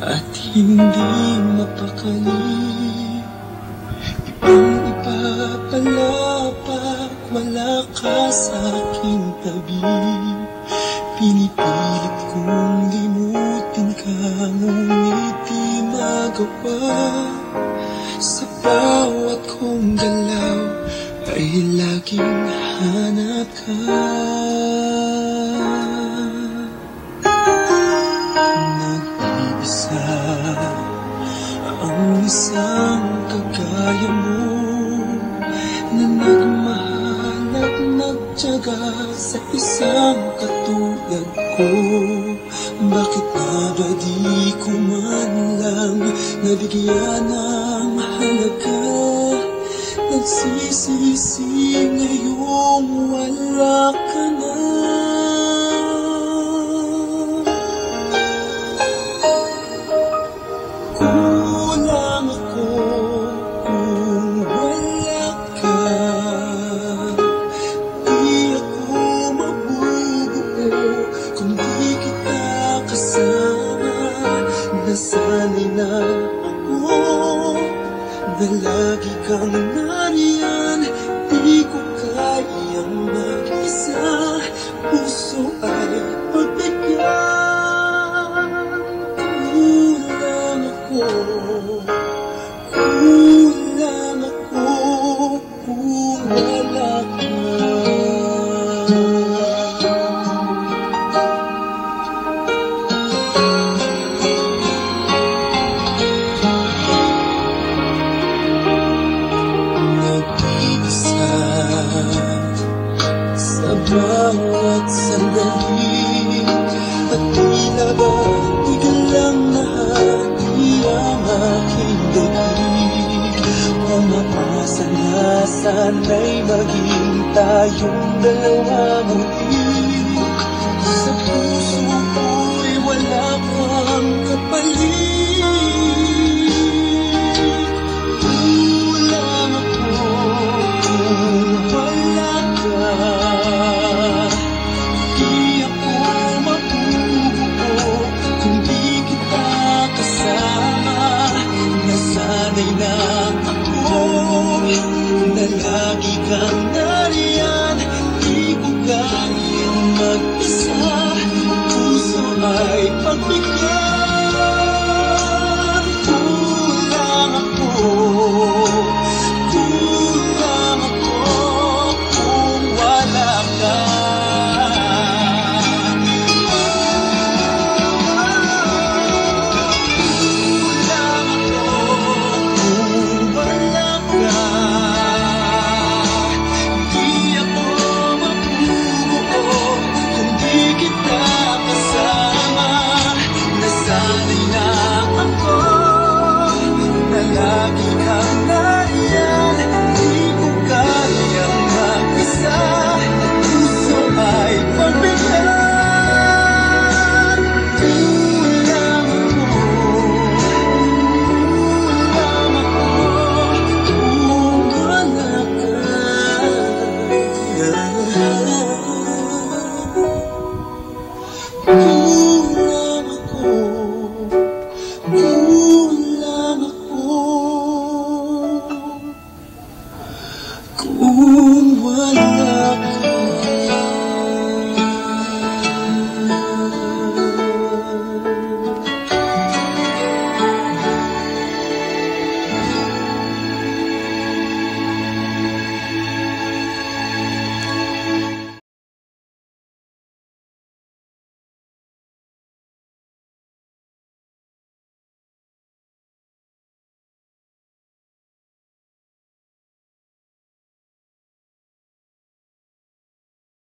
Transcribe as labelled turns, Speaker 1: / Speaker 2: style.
Speaker 1: at hindi mapakali. Ibang-iba pala pag wala ka sa aking tabi. Pinipilit kong limutin ka, ngunit di magawa. Sa bawat kong galaw ay laging hanap ka. Nag-iisa ang isang kagaya mo, na nagmahal at nagtiyaga sa isang katulad ko. Bakit nga ba di ko man lang nabigyan ng mahalaga? Nagsisisi ngayong wala ka na. Kulang ako kung wala ka. Di ako mabubuo kung di kita kasama. Nasanay na ako na lagi kang nariyan. Di ko kayang mag-isa, puso ay pagbigyan. Kulang ako kung wala ka. Nag-iisa sa bawat sandali, at tila ba biglang nahati ang aking daig. Umaasa na sana'y maging tayong dalawa muli. Sa puso ko'y wala kang kapalit. Kulang ako kung wala ka. Di ako mabubuo kung di kita kasama. Nasanay na ako na lagi kang nariyan. Di ko kayang mag-isa, puso ay pagbigyan.